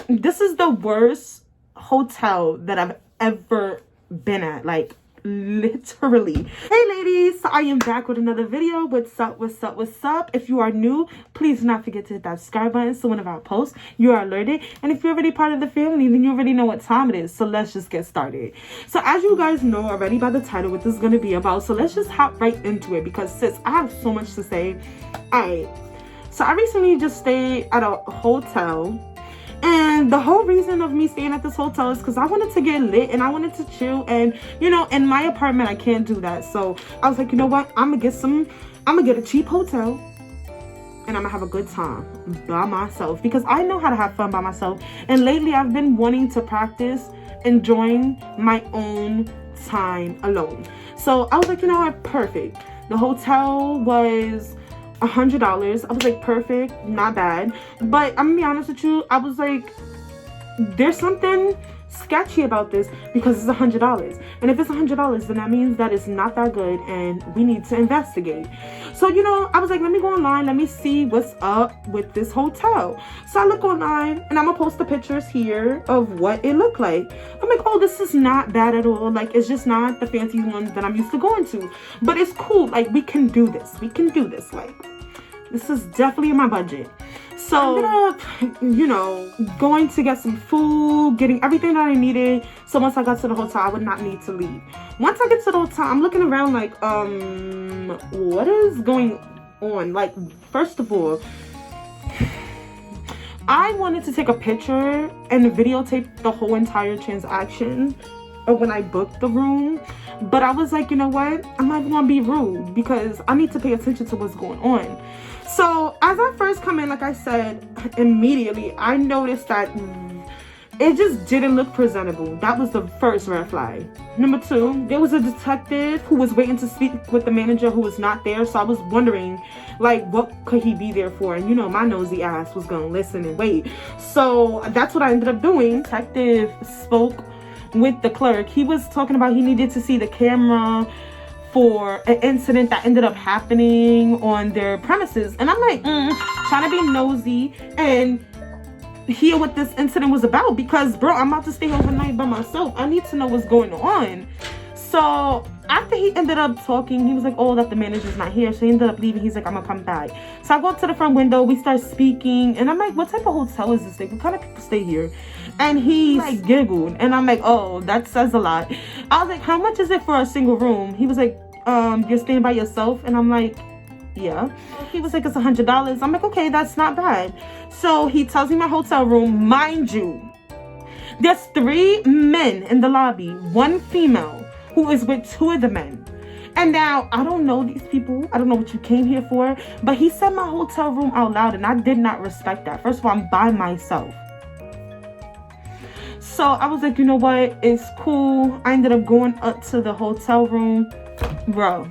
this is the worst hotel that I've ever been at. Like, literally. Hey ladies, so I am back with another video. What's up, what's up, what's up? If you are new, please do not forget to hit that subscribe button so whenever I post, you are alerted. And if you're already part of the family, then you already know what time it is. So let's just get started. So as you guys know already by the title what this is going to be about, so let's just hop right into it because sis, I have so much to say. Alright, so I recently just stayed at a hotel. And the whole reason of me staying at this hotel is because I wanted to get lit and I wanted to chill. And, you know, in my apartment, I can't do that. So I was like, you know what? I'm going to get a cheap hotel and I'm going to have a good time by myself because I know how to have fun by myself. And lately, I've been wanting to practice enjoying my own time alone. So I was like, you know what? Perfect. The hotel was $100. I was like, perfect, not bad. But I'm gonna be honest with you, I was like, there's something sketchy about this because it's $100. And if it's $100, then that means that it's not that good and we need to investigate. So, you know, I was like, let me go online, let me see what's up with this hotel. So I look online and I'm gonna post the pictures here of what it looked like. I'm like, oh, this is not bad at all. Like, it's just not the fancy ones that I'm used to going to. But it's cool. Like, we can do this. We can do this. Like, this is definitely in my budget. So I ended up, you know, going to get some food, getting everything that I needed. So once I got to the hotel, I would not need to leave. Once I get to the hotel, I'm looking around like, what is going on? Like, first of all, I wanted to take a picture and videotape the whole entire transaction of when I booked the room. But I was like, you know what? I'm not even gonna be rude because I need to pay attention to what's going on. So as I first come in, like I said, immediately I noticed that it just didn't look presentable. That was the first red flag. Number two, there was a detective who was waiting to speak with the manager who was not there. So I was wondering, like, what could he be there for? And you know, my nosy ass was gonna listen and wait. So that's what I ended up doing. Detective spoke with the clerk. He was talking about he needed to see the camera for an incident that ended up happening on their premises. And I'm like, trying to be nosy and hear what this incident was about because, bro, I'm about to stay overnight by myself. I need to know what's going on. So after he ended up talking, he was like, oh, that the manager's not here. So he ended up leaving. He's like, I'm gonna come back. So I go up to the front window. We start speaking. And I'm like, what type of hotel is this? Like, what kind of people stay here? And he like giggled. And I'm like, oh, that says a lot. I was like, how much is it for a single room? He was like, you're staying by yourself? And I'm like, yeah. He was like, it's $100. I'm like, okay, that's not bad. So he tells me my hotel room. Mind you, there's 3 men in the lobby, 1 female who is with 2 of the men. And now, I don't know these people. I don't know what you came here for. But he said my hotel room out loud, and I did not respect that. First of all, I'm by myself. So I was like, you know what? It's cool. I ended up going up to the hotel room. Bro.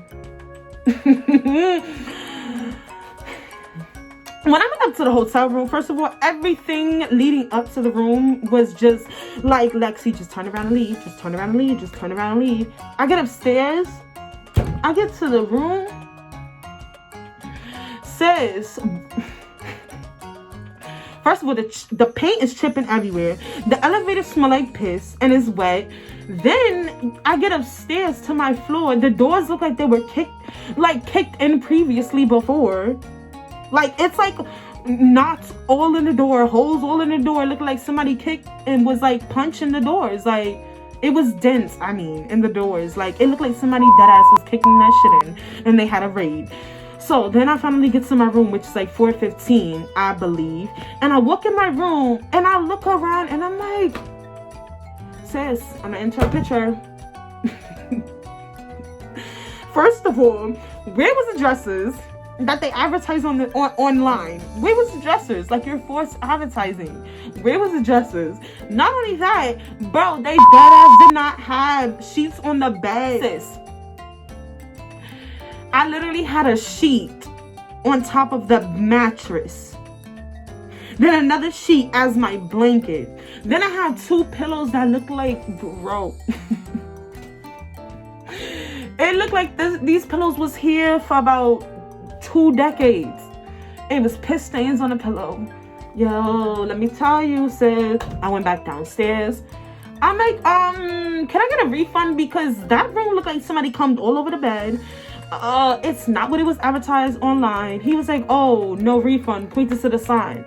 When I went up to the hotel room, first of all, everything leading up to the room was just like, Lexi, just turn around and leave. Just turn around and leave. Just turn around and leave. I get upstairs. I get to the room. Sis. First of all, the paint is chipping everywhere. The elevator smell like piss and it's wet. Then I get upstairs to my floor. The doors look like they were kicked in previously before. Like, it's like knots all in the door, holes all in the door. Looked like somebody kicked and was like punching the doors. Like, it was dense, I mean, in the doors. Like, it looked like somebody deadass was kicking that shit in and they had a raid. So then I finally get to my room, which is like 4:15, I believe. And I walk in my room and I look around and I'm like, sis, I'm gonna enter a picture. First of all, where was the dresses that they advertise online? Where was the dressers? Like, you're forced advertising. Where was the dressers? Not only that, bro, they deadass did not have sheets on the bed. Sis, I literally had a sheet on top of the mattress. Then another sheet as my blanket. Then I had 2 pillows that looked like, bro. It looked like these pillows was here for about 2 decades. It was piss stains on the pillow. Yo, let me tell you, sis. I went back downstairs. I'm like, can I get a refund? Because that room looked like somebody cummed all over the bed. It's not what it was advertised online. He was like, oh, no refund. Pointed to the sign.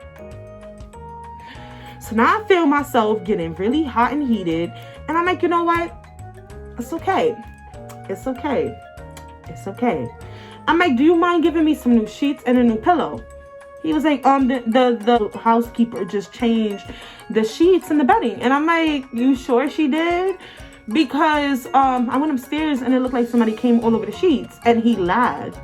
So now I feel myself getting really hot and heated. And I'm like, you know what? It's okay. It's okay. It's okay. I'm like, do you mind giving me some new sheets and a new pillow? He was like, the housekeeper just changed the sheets and the bedding. And I'm like, you sure she did? Because I went upstairs and it looked like somebody came all over the sheets. And he laughed.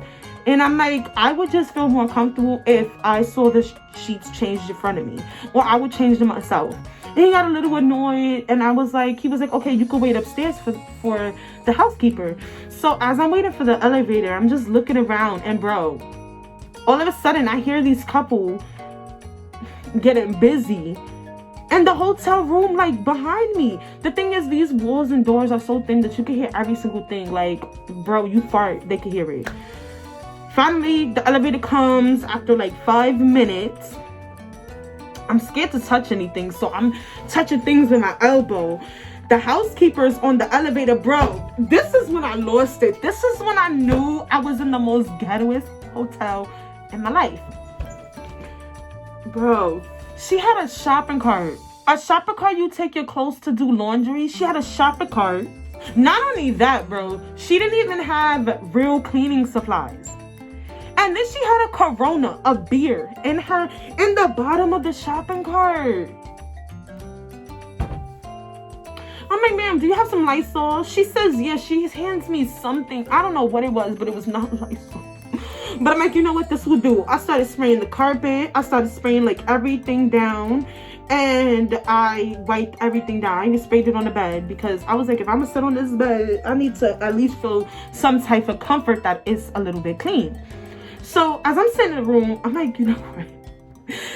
And I'm like, I would just feel more comfortable if I saw the sheets changed in front of me. Or I would change them myself. And he got a little annoyed. And I was like, he was like, okay, you can wait upstairs for the housekeeper. So as I'm waiting for the elevator, I'm just looking around. And bro, all of a sudden I hear these couple getting busy in the hotel room, like behind me. The thing is, these walls and doors are so thin that you can hear every single thing. Like, bro, you fart, they can hear it. Finally, the elevator comes after like 5 minutes. I'm scared to touch anything, so I'm touching things with my elbow. The housekeeper's on the elevator. Bro, this is when I lost it. This is when I knew I was in the most ghettoest hotel in my life. Bro, she had a shopping cart. A shopping cart you take your clothes to do laundry. She had a shopping cart. Not only that, bro, she didn't even have real cleaning supplies. And then she had a Corona, a beer, in the bottom of the shopping cart. I'm like, ma'am, do you have some Lysol? She says, yeah. She hands me something. I don't know what it was, but it was not Lysol. But I'm like, you know what this will do? I started spraying the carpet. I started spraying like everything down. And I wiped everything down. I even sprayed it on the bed because I was like, if I'm gonna sit on this bed, I need to at least feel some type of comfort that it's a little bit clean. So as I'm sitting in the room, I'm like, you know what?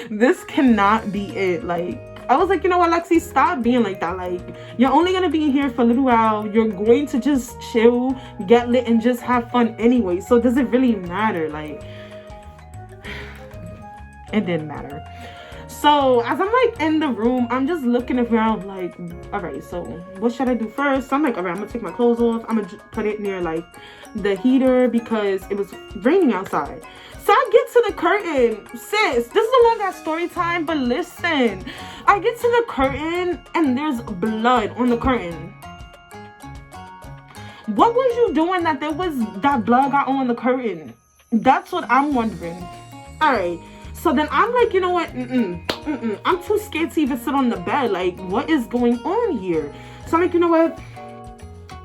This cannot be it. Like, I was like, you know what, Lexi, stop being like that. Like, you're only gonna be in here for a little while. You're going to just chill, get lit, and just have fun anyway. So does it really matter? Like, it didn't matter. So as I'm like in the room, I'm just looking around like, all right, so what should I do first? So I'm like, all right, I'm gonna take my clothes off. I'm gonna put it near like the heater because it was raining outside. So I get to the curtain. Sis, this is a long ass story time, but listen. I get to the curtain and there's blood on the curtain. What was you doing that there was that blood got on the curtain? That's what I'm wondering. All right. So then I'm like, you know what? I'm too scared to even sit on the bed. Like, what is going on here? So I'm like, you know what?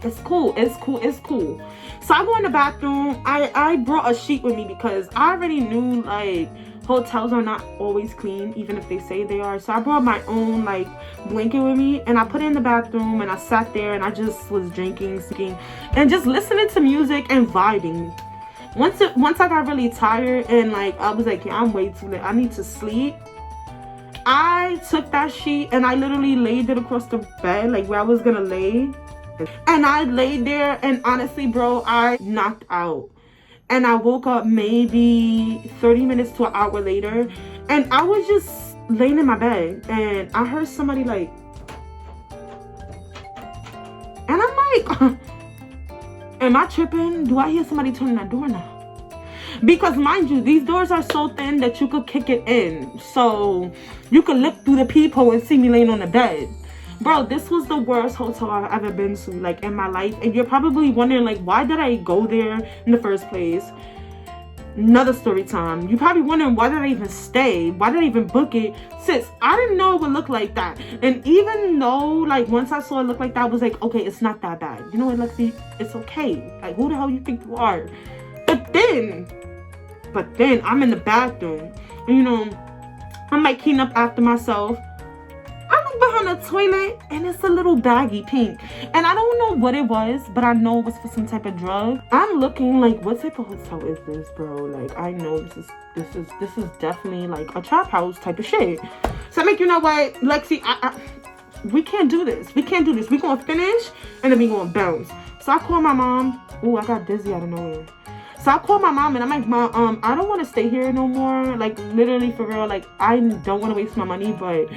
It's cool. It's cool. It's cool. So I go in the bathroom. I brought a sheet with me because I already knew, like, hotels are not always clean, even if they say they are. So I brought my own, like, blanket with me. And I put it in the bathroom. And I sat there. And I just was drinking, singing, and just listening to music and vibing. Once I got really tired and like I was like, yeah, I'm way too late, I need to sleep, I took that sheet and I literally laid it across the bed, like where I was gonna lay, and I laid there, and honestly, bro, I knocked out. And I woke up maybe 30 minutes to an hour later, and I was just laying in my bed and I heard somebody like, and I'm like, am I tripping? Do I hear somebody turning that door now? Because mind you, these doors are so thin that you could kick it in. So you could look through the peephole and see me laying on the bed. Bro, this was the worst hotel I've ever been to, like, in my life. And you're probably wondering, like, why did I go there in the first place? Another story time. You're probably wondering, why did I even stay? Why did I even book it? Sis, I didn't know it would look like that. And even though, like, once I saw it look like that, I was like, okay, it's not that bad. You know what, Lexi? It's okay. Like, who the hell you think you are? But then I'm in the bathroom. And, you know, I'm, like, cleaning up after myself. I look behind the toilet and it's a little baggy pink. And I don't know what it was, but I know it was for some type of drug. I'm looking like, what type of hotel is this, bro? Like, I know this is definitely like a trap house type of shit. So I'm like, you know what, Lexi, we can't do this. We can't do this. We gonna finish and then we gonna bounce. So I call my mom. Ooh, I got dizzy out of nowhere. So I called my mom and I'm like, Mom, I don't want to stay here no more. Like, literally, for real. Like, I don't want to waste my money, but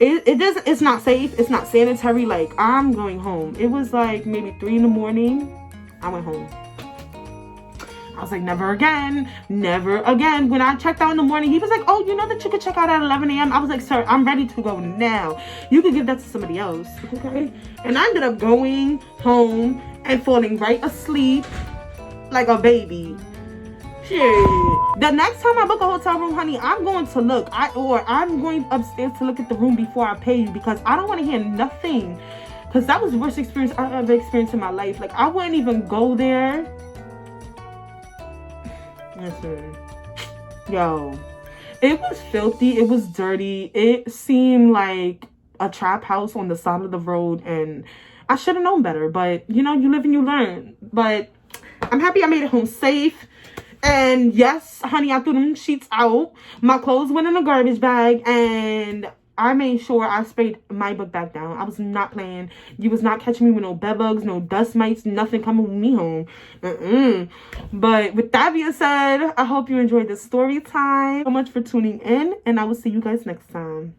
it doesn't, it's not safe. It's not sanitary. Like, I'm going home. It was like maybe 3 in the morning. I went home. I was like, never again, never again. When I checked out in the morning, he was like, oh, you know that you could check out at 11 a.m. I was like, sir, I'm ready to go now. You could give that to somebody else, okay? And I ended up going home and falling right asleep like a baby. Shit. The next time I book a hotel room, honey, I'm going to look. I'm going upstairs to look at the room before I pay you, because I don't want to hear nothing. Because that was the worst experience I've ever experienced in my life. Like, I wouldn't even go there. Listen, yo, it was filthy, it was dirty, it seemed like a trap house on the side of the road, and I should have known better, but you know, you live and you learn. But I'm happy I made it home safe. And yes, honey, I threw them sheets out, my clothes went in a garbage bag, and I made sure I sprayed my book back down. I was not playing. You was not catching me with no bed bugs, no dust mites, nothing coming with me home. But with that being said, I hope you enjoyed this story time. So much for tuning in, and I will see you guys next time.